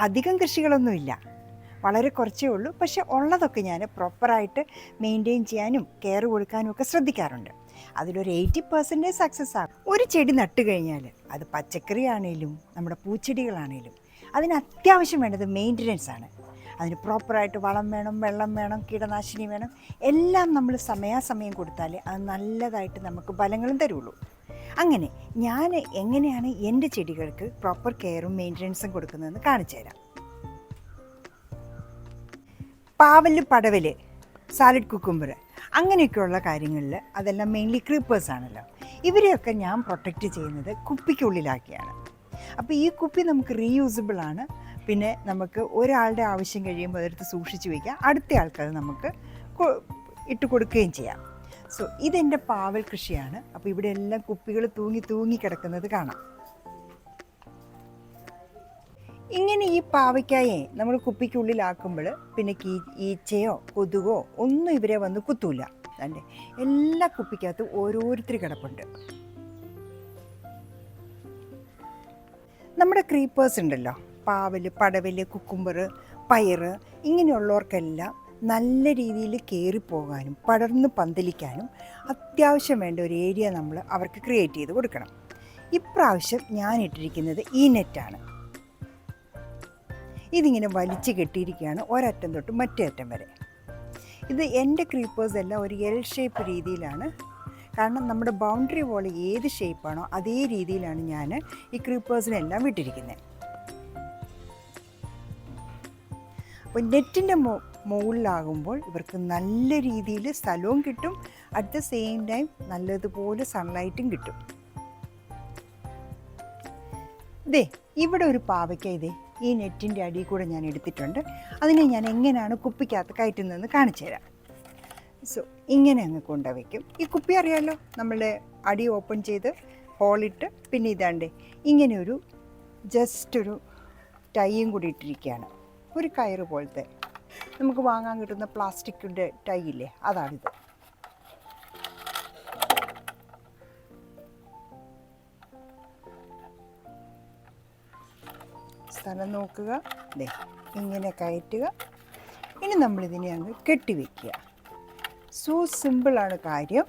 അധികം കൃഷികളൊന്നുമില്ല, വളരെ കുറച്ചേ ഉള്ളൂ. പക്ഷേ ഉള്ളതൊക്കെ ഞാൻ പ്രോപ്പറായിട്ട് മെയിൻറ്റെയിൻ ചെയ്യാനും കെയർ കൊടുക്കാനും ഒക്കെ ശ്രദ്ധിക്കാറുണ്ട്. അതിലൊരു 80% സക്സസ് ആകും. ഒരു ചെടി നട്ട് കഴിഞ്ഞാൽ അത് പച്ചക്കറി ആണെങ്കിലും നമ്മുടെ പൂച്ചെടികളാണെങ്കിലും അതിന് അത്യാവശ്യം വേണ്ടത് മെയിൻ്റനൻസ് ആണ്. അതിന് പ്രോപ്പറായിട്ട് വളം വേണം, വെള്ളം വേണം, കീടനാശിനി വേണം. എല്ലാം നമ്മൾ സമയാസമയം കൊടുത്താലേ അത് നല്ലതായിട്ട് നമുക്ക് ഫലങ്ങളും തരുള്ളൂ. അങ്ങനെ ഞാൻ എങ്ങനെയാണ് എൻ്റെ ചെടികൾക്ക് പ്രോപ്പർ കെയറും മെയിൻ്റനൻസും കൊടുക്കുന്നതെന്ന് കാണിച്ചു തരാം. പാവല്, പടവല്, സാലഡ് കുക്കുംബർ അങ്ങനെയൊക്കെയുള്ള കാര്യങ്ങളിൽ അതെല്ലാം മെയിൻലി ക്രീപ്പേഴ്സ് ആണല്ലോ. ഇവരെയൊക്കെ ഞാൻ പ്രൊട്ടക്റ്റ് ചെയ്യുന്നത് കുപ്പിക്കുള്ളിലാക്കിയാണ്. അപ്പോൾ ഈ കുപ്പി നമുക്ക് റീയൂസബിൾ ആണ്. പിന്നെ നമുക്ക് ഒരാളുടെ ആവശ്യം കഴിയുമ്പോൾ അതെടുത്ത് സൂക്ഷിച്ച് വയ്ക്കാം, അടുത്ത ആൾക്കത് നമുക്ക് ഇട്ട് കൊടുക്കുകയും ചെയ്യാം. സോ ഇതെൻ്റെ പാവൽ കൃഷിയാണ്. അപ്പോൾ ഇവിടെ എല്ലാം കുപ്പികൾ തൂങ്ങി കിടക്കുന്നത് കാണാം. ഇങ്ങനെ ഈ പാവയ്ക്കായെ നമ്മൾ കുപ്പിക്കുള്ളിലാക്കുമ്പോൾ പിന്നെ ഈച്ചയോ കൊതുകോ ഒന്നും ഇവരെ വന്ന് കുത്തൂല. അല്ലേ, എല്ലാ കുപ്പിക്കകത്തും ഓരോരുത്തർ കിടപ്പുണ്ട്. നമ്മുടെ ക്രീപ്പേഴ്സ് ഉണ്ടല്ലോ, പാവൽ, പടവൽ, കുക്കുംബർ, പയറ്, ഇങ്ങനെയുള്ളവർക്കെല്ലാം നല്ല രീതിയിൽ കയറിപ്പോകാനും പടർന്ന് പന്തലിക്കാനും അത്യാവശ്യം വേണ്ട ഒരു ഏരിയ നമ്മൾ അവർക്ക് ക്രിയേറ്റ് ചെയ്ത് കൊടുക്കണം. ഇപ്രാവശ്യം ഞാൻ ഇട്ടിരിക്കുന്നത് ഈ നെറ്റാണ്. ഇതിങ്ങനെ വലിച്ചു കെട്ടിയിരിക്കുകയാണ് ഒരറ്റം തൊട്ട് മറ്റേ അറ്റം വരെ. ഇത് എൻ്റെ ക്രീപ്പേഴ്സ് എല്ലാം ഒരു എൽ ഷേപ്പ് രീതിയിലാണ്. കാരണം നമ്മുടെ ബൗണ്ടറി വോൾ ഏത് ഷേപ്പാണോ അതേ രീതിയിലാണ് ഞാൻ ഈ ക്രീപ്പേഴ്സിനെല്ലാം വിട്ടിരിക്കുന്നത്. അപ്പോൾ നെറ്റിൻ്റെ മുകളിലാകുമ്പോൾ ഇവർക്ക് നല്ല രീതിയിൽ സ്ഥലവും കിട്ടും, അറ്റ് ദ സെയിം ടൈം നല്ലതുപോലെ സൺലൈറ്റും കിട്ടും. ഇവിടെ ഒരു പാവയ്ക്ക ഈ നെറ്റിൻ്റെ അടിയിൽ കൂടെ ഞാൻ എടുത്തിട്ടുണ്ട്. അതിനെ ഞാൻ എങ്ങനെയാണ് കുപ്പിക്കകത്ത് കയറ്റുന്നതെന്ന് കാണിച്ചു തരാം. സോ ഇങ്ങനെ അങ്ങ് കൊണ്ടുവയ്ക്കും. ഈ കുപ്പി അറിയാമല്ലോ, നമ്മളുടെ അടി ഓപ്പൺ ചെയ്ത് ഹോളിട്ട് പിന്നെ ഇതാണ്ട് ഇങ്ങനെ ഒരു ജസ്റ്റ് ഒരു ടൈയും കൂടി ഇട്ടിരിക്കുകയാണ്. ഒരു കയറ് പോലത്തെ നമുക്ക് വാങ്ങാൻ കിട്ടുന്ന പ്ലാസ്റ്റിക്കിൻ്റെ ടൈ ഇല്ലേ, അതാണിത്. സ്ഥലം നോക്കുക, ഇങ്ങനെ കയറ്റുക. ഇനി നമ്മളിതിനെ അങ്ങ് കെട്ടിവെക്കുക. സോ സിമ്പിളാണ് കാര്യം.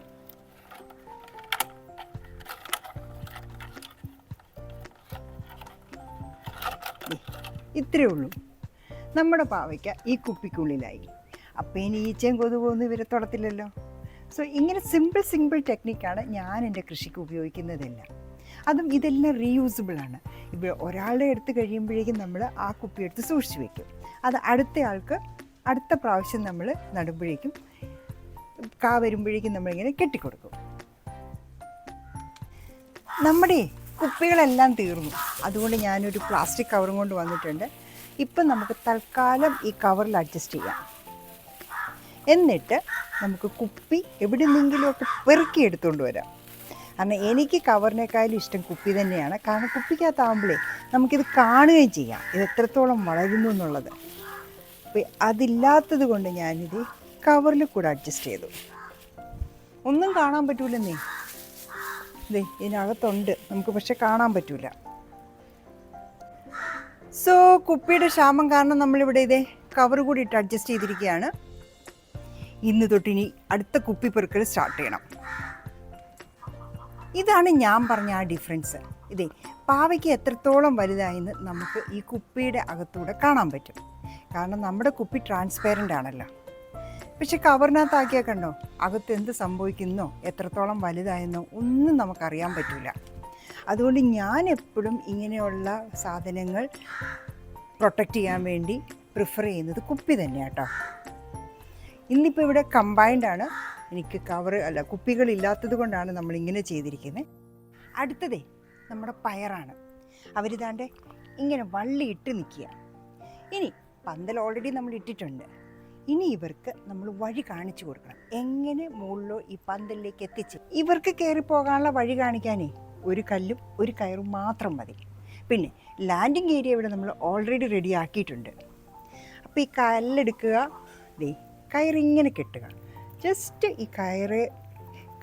ഇത്രയേ ഉള്ളൂ. നമ്മുടെ പാവയ്ക്ക ഈ കുപ്പിക്കുള്ളിലായി. അപ്പോൾ ഇനി ഈച്ചയും കൊതുകൊന്നും ഇവരെ തൊടത്തില്ലല്ലോ. സോ ഇങ്ങനെ സിമ്പിൾ ടെക്നിക്കാണ് ഞാൻ എൻ്റെ കൃഷിക്ക് ഉപയോഗിക്കുന്നതെല്ലാം. അതും ഇതെല്ലാം റീയൂസബിളാണ്. ഇപ്പോൾ ഒരാളുടെ എടുത്ത് കഴിയുമ്പോഴേക്കും നമ്മൾ ആ കുപ്പി എടുത്ത് സൂക്ഷിച്ച് വയ്ക്കും. അത് അടുത്ത ആൾക്ക് അടുത്ത പ്രാവശ്യം നമ്മൾ നടുമ്പോഴേക്കും വരുമ്പോഴേക്കും നമ്മളിങ്ങനെ കെട്ടിക്കൊടുക്കും. നമ്മുടെ കുപ്പികളെല്ലാം തീർന്നു. അതുകൊണ്ട് ഞാനൊരു പ്ലാസ്റ്റിക് കവറും കൊണ്ട് വന്നിട്ടുണ്ട്. ഇപ്പം നമുക്ക് തൽക്കാലം ഈ കവറിൽ അഡ്ജസ്റ്റ് ചെയ്യാം. എന്നിട്ട് നമുക്ക് കുപ്പി എവിടെ നിന്നെങ്കിലുമൊക്കെ പെറുക്കി എടുത്തുകൊണ്ട് വരാം. കാരണം എനിക്ക് കവറിനേക്കാളും ഇഷ്ടം കുപ്പി തന്നെയാണ്. കാരണം കുപ്പിക്കകത്താകുമ്പോഴേ നമുക്കിത് കാണുകയും ചെയ്യാം, ഇത് എത്രത്തോളം വളരുന്നു എന്നുള്ളത്. അപ്പോൾ അതില്ലാത്തത് കൊണ്ട് ഞാനിത് കവറിൽ കൂടെ അഡ്ജസ്റ്റ് ചെയ്തു. ഒന്നും കാണാൻ പറ്റൂലെന്നേ, ഇതിനകത്തുണ്ട്, നമുക്ക് പക്ഷെ കാണാൻ പറ്റൂല. സോ കുപ്പിയുടെ ക്ഷാമം കാരണം നമ്മളിവിടെ കവർ കൂടി ഇട്ട് അഡ്ജസ്റ്റ് ചെയ്തിരിക്കുകയാണ്. ഇന്ന് തൊട്ടിനി അടുത്ത കുപ്പി പെറുക്കൽ സ്റ്റാർട്ട് ചെയ്യണം. ഇതാണ് ഞാൻ പറഞ്ഞ ആ ഡിഫറൻസ്. പാവയ്ക്ക് എത്രത്തോളം വലുതായെന്ന് നമുക്ക് ഈ കുപ്പിയുടെ അകത്തൂടെ കാണാൻ പറ്റും. കാരണം നമ്മുടെ കുപ്പി ട്രാൻസ്പെറൻ്റ് ആണല്ലോ. പക്ഷെ കവറിനകത്താക്കിയാൽ കണ്ടോ, അകത്ത് എന്ത് സംഭവിക്കുന്നോ എത്രത്തോളം വലുതായെന്നോ ഒന്നും നമുക്കറിയാൻ പറ്റില്ല. അതുകൊണ്ട് ഞാൻ എപ്പോഴും ഇങ്ങനെയുള്ള സാധനങ്ങൾ പ്രൊട്ടക്റ്റ് ചെയ്യാൻ വേണ്ടി പ്രിഫർ ചെയ്യുന്നത് കുപ്പി തന്നെയാണ് കേട്ടോ. ഇന്നിപ്പോൾ ഇവിടെ കമ്പൈൻഡാണ്, എനിക്ക് കുപ്പികളില്ലാത്തത് കൊണ്ടാണ് നമ്മളിങ്ങനെ ചെയ്തിരിക്കുന്നത്. അടുത്തതേ നമ്മുടെ പയറാണ്. അവരിതാണ്ട് ഇങ്ങനെ വള്ളിയിട്ട് നിൽക്കുക. ഇനി പന്തൽ ഓൾറെഡി നമ്മൾ ഇട്ടിട്ടുണ്ട്. ഇനി ഇവർക്ക് നമ്മൾ വഴി കാണിച്ചു കൊടുക്കണം. എങ്ങനെ മുകളിലോ ഈ പന്തലിലേക്ക് എത്തിച്ച് ഇവർക്ക് കയറിപ്പോകാനുള്ള വഴി കാണിക്കാനേ ഒരു കല്ലും ഒരു കയറും മാത്രം മതി. പിന്നെ ലാൻഡിങ് ഏരിയ ഇവിടെ നമ്മൾ ഓൾറെഡി റെഡി ആക്കിയിട്ടുണ്ട്. അപ്പോൾ ഈ കല്ലെടുക്കുക, കയറിങ്ങനെ കെട്ടുക. ജസ്റ്റ് ഈ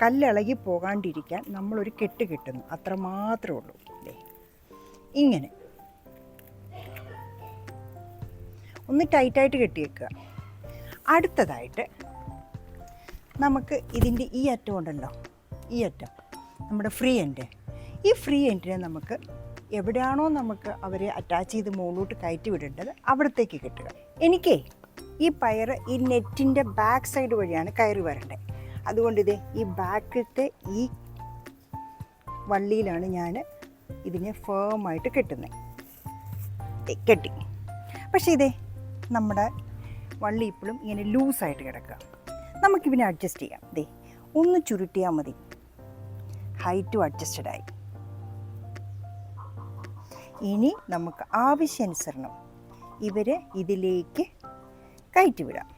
കല്ലിളകി പോകാണ്ടിരിക്കാൻ നമ്മളൊരു കെട്ട് കെട്ടുന്നു, അത്ര മാത്രമേ ഉള്ളൂ. ഇങ്ങനെ ഒന്ന് ടൈറ്റായിട്ട് കെട്ടിയേക്കുക. അടുത്തതായിട്ട് നമുക്ക് ഇതിൻ്റെ ഈ അറ്റം ഉണ്ടല്ലോ, ഈ അറ്റം നമ്മുടെ ഫ്രീ എൻഡ്, ഈ ഫ്രീ എൻഡിനെ നമുക്ക് എവിടെയാണോ നമുക്ക് അവരെ അറ്റാച്ച് ചെയ്ത് മുകളിലോട്ട് കയറ്റി വിടേണ്ടത് അവിടത്തേക്ക് കെട്ടുക. എനിക്കേ ഈ പയർ ഈ നെറ്റിൻ്റെ ബാക്ക് സൈഡ് വഴിയാണ് കയറി വരേണ്ടത്. അതുകൊണ്ട് ഇത് ഈ ബാക്കിലത്തെ ഈ വള്ളിയിലാണ് ഞാൻ ഇതിനെ ഫേമായിട്ട് കെട്ടുന്നത്. കെട്ടി. പക്ഷേ ഇതേ നമ്മുടെ വള്ളി ഇപ്പോഴും ഇങ്ങനെ ലൂസായിട്ട് കിടക്കുക. നമുക്കിതിനെ അഡ്ജസ്റ്റ് ചെയ്യാം. ദേ ഒന്ന് ചുരുട്ടിയാൽ മതി. ഹൈറ്റും അഡ്ജസ്റ്റഡായി. ഇനി നമുക്ക് ആവശ്യാനുസരണം ഇവരെ ഇതിലേക്ക് കയറ്റി വിടാം.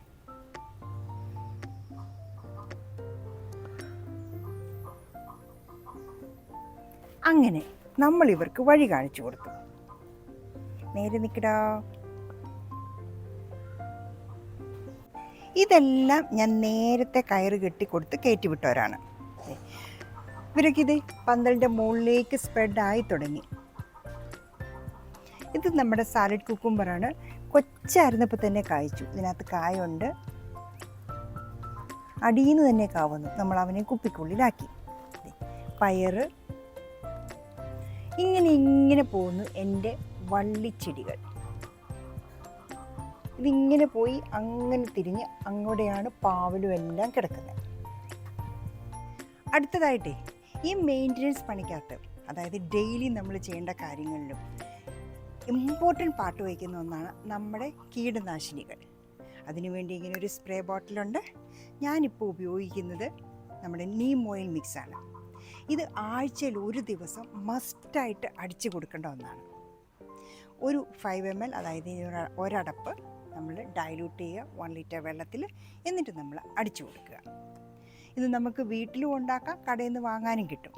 അങ്ങനെ നമ്മൾ ഇവർക്ക് വഴി കാണിച്ചു കൊടുത്തു. നേരെ നിൽക്കടാ. ഇതെല്ലാം ഞാൻ നേരത്തെ കയറ് കെട്ടിക്കൊടുത്ത് കയറ്റി വിട്ടവരാണ്. ഇവരൊക്കെ പന്തലിൻ്റെ മുകളിലേക്ക് സ്പ്രെഡായി തുടങ്ങി. ഇത് നമ്മുടെ സാലഡ് കുക്കുംബറാണ്. കൊച്ചായിരുന്നപ്പോൾ തന്നെ കായ്ച്ചു. ഇതിനകത്ത് കായുണ്ട്. അടിയിൽ നിന്ന് തന്നെ കാവുന്നു. നമ്മൾ അവനെ കുപ്പിക്കുള്ളിലാക്കി. പയർ ഇങ്ങനെ പോകുന്നു എൻ്റെ വള്ളിച്ചെടികൾ. ഇതിങ്ങനെ പോയി അങ്ങനെ തിരിഞ്ഞ് അങ്ങോടെയാണ് പാവലും എല്ലാം കിടക്കുന്നത്. അടുത്തതായിട്ടേ ഈ മെയിൻ്റനൻസ് പണിക്കകത്ത്, അതായത് ഡെയിലി നമ്മൾ ചെയ്യേണ്ട കാര്യങ്ങളിലും ഇമ്പോർട്ടൻറ്റ് പാർട്ട് വഹിക്കുന്ന ഒന്നാണ് നമ്മുടെ കീടനാശിനികൾ. അതിനുവേണ്ടി ഇങ്ങനെ ഒരു സ്പ്രേ ബോട്ടിലുണ്ട്. ഞാനിപ്പോൾ ഉപയോഗിക്കുന്നത് നമ്മുടെ നീം ഓയിൽ മിക്സാണ്. ഇത് ആഴ്ചയിൽ ഒരു ദിവസം മസ്റ്റായിട്ട് അടിച്ചു കൊടുക്കേണ്ട ഒന്നാണ്. ഒരു 5 ml, അതായത് ഒരടപ്പ് നമ്മൾ ഡൈല്യൂട്ട് ചെയ്യുക 1 ലിറ്റർ വെള്ളത്തിൽ. എന്നിട്ട് നമ്മൾ അടിച്ചു കൊടുക്കുക. ഇത് നമുക്ക് വീട്ടിലും ഉണ്ടാക്കാം, കടയിൽ നിന്ന് വാങ്ങാനും കിട്ടും.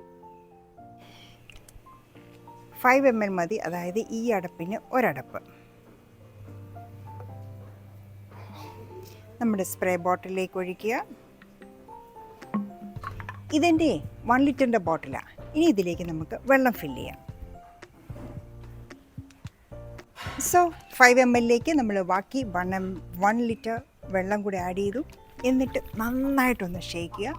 5 ml മതി. അതായത് ഈ അടപ്പിന് ഒരടപ്പ്. നമ്മുടെ സ്പ്രേ ബോട്ടിലേക്ക് ഒഴിക്കുക. ഇതെൻ്റെ 1 ലിറ്ററിൻ്റെ ബോട്ടിലാണ്. ഇനി ഇതിലേക്ക് നമുക്ക് വെള്ളം ഫില്ല് ചെയ്യാം. സോ 5 ml നമ്മൾ ബാക്കി 1 ലിറ്റർ വെള്ളം കൂടി ആഡ് ചെയ്തു. എന്നിട്ട് നന്നായിട്ടൊന്ന് ഷേക്ക് ചെയ്യുക,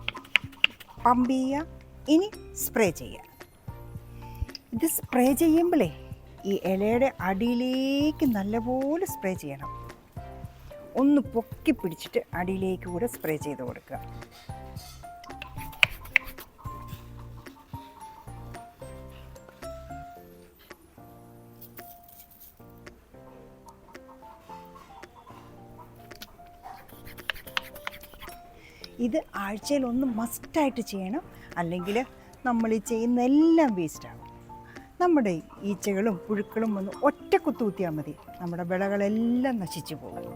പമ്പ് ചെയ്യുക. ഇനി സ്പ്രേ ചെയ്യുക. ഇത് സ്പ്രേ ചെയ്യുമ്പോഴേ ഈ ഇലയുടെ അടിയിലേക്ക് നല്ലപോലെ സ്പ്രേ ചെയ്യണം. ഒന്ന് പൊക്കി പിടിച്ചിട്ട് അടിയിലേക്ക് കൂടെ സ്പ്രേ ചെയ്ത് കൊടുക്കുക. ഇത് ആഴ്ചയിൽ ഒന്ന് മസ്റ്റായിട്ട് ചെയ്യണം. അല്ലെങ്കിൽ നമ്മൾ ഈ ചെയ്യുന്ന എല്ലാം വേസ്റ്റാകും. നമ്മുടെ ഈച്ചകളും പുഴുക്കളും ഒന്ന് ഒറ്റ കുത്തുകുത്തിയാൽ മതി, നമ്മുടെ വിളകളെല്ലാം നശിച്ചു പോകും.